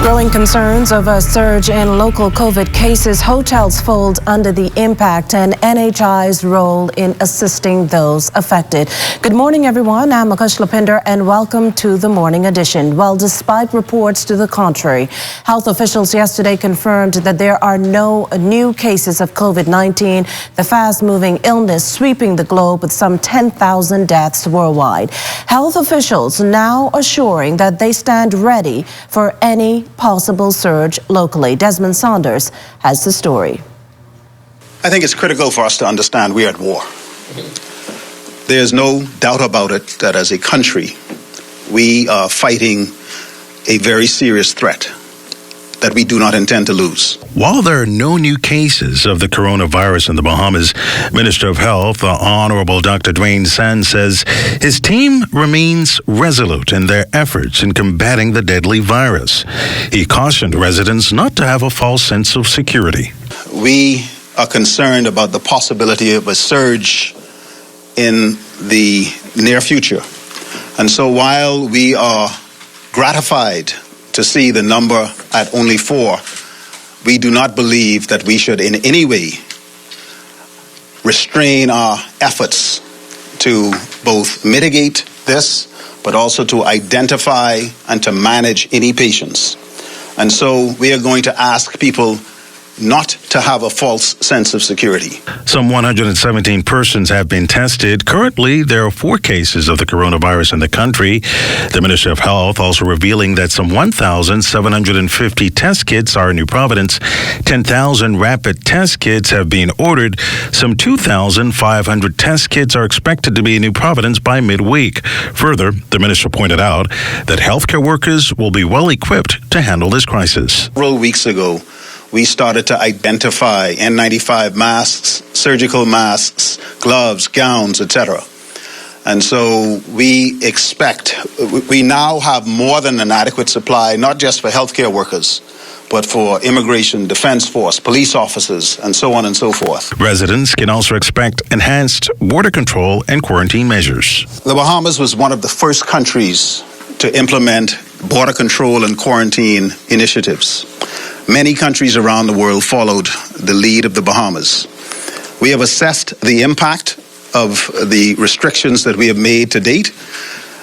Growing concerns of a surge in local COVID cases, hotels fold under the impact, and NHI's role in assisting those affected. Good morning, everyone. I'm Akush Lapinder, and welcome to the morning edition. Well, despite reports to the contrary, health officials yesterday confirmed that there are no new cases of COVID-19, the fast-moving illness sweeping the globe with some 10,000 deaths worldwide. Health officials now assuring that they stand ready for any possible surge locally. Desmond Saunders has the story. I think it's critical for us to understand we are at war. There's no doubt about it that as a country, we are fighting a very serious threat that we do not intend to lose. While there are no new cases of the coronavirus in the Bahamas, Minister of Health, the Honorable Dr. Dwayne Sands, says his team remains resolute in their efforts in combating the deadly virus. He cautioned residents not to have a false sense of security. We are concerned about the possibility of a surge in the near future. And so while we are gratified to see the number at only 4, we do not believe that we should in any way restrain our efforts to both mitigate this, but also to identify and to manage any patients. And so we are going to ask people not to have a false sense of security. Some 117 persons have been tested. Currently, there are 4 cases of the coronavirus in the country. The Ministry of Health also revealing that some 1,750 test kits are in New Providence. 10,000 rapid test kits have been ordered. Some 2,500 test kits are expected to be in New Providence by midweek. Further, the minister pointed out that healthcare workers will be well equipped to handle this crisis. Several weeks ago, we started to identify N95 masks, surgical masks, gloves, gowns, etc. And so we now have more than an adequate supply, not just for healthcare workers, but for immigration, defense force, police officers, and so on and so forth. Residents can also expect enhanced border control and quarantine measures. The Bahamas was one of the first countries to implement border control and quarantine initiatives. Many countries around the world followed the lead of the Bahamas. We have assessed the impact of the restrictions that we have made to date,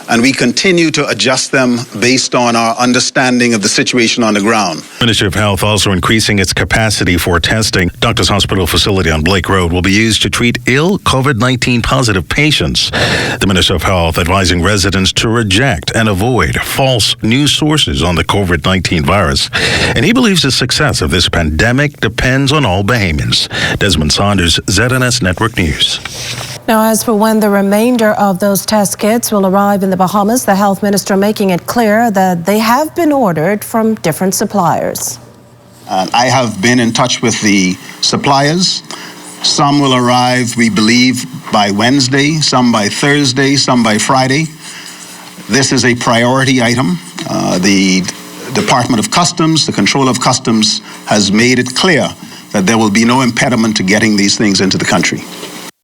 and we continue to adjust them based on our understanding of the situation on the ground. Ministry of Health also increasing its capacity for testing. Doctors Hospital facility on Blake Road will be used to treat ill COVID-19 positive patients. The Minister of Health advising residents to reject and avoid false news sources on the COVID-19 virus. And he believes the success of this pandemic depends on all Bahamians. Desmond Saunders, ZNS Network News. Now, as for when the remainder of those test kits will arrive in the Bahamas, the health minister making it clear that they have been ordered from different suppliers. I have been in touch with the suppliers. Some will arrive, we believe, by Wednesday, some by Thursday, some by Friday. This is a priority item. The Department of Customs, the Control of Customs, has made it clear that there will be no impediment to getting these things into the country.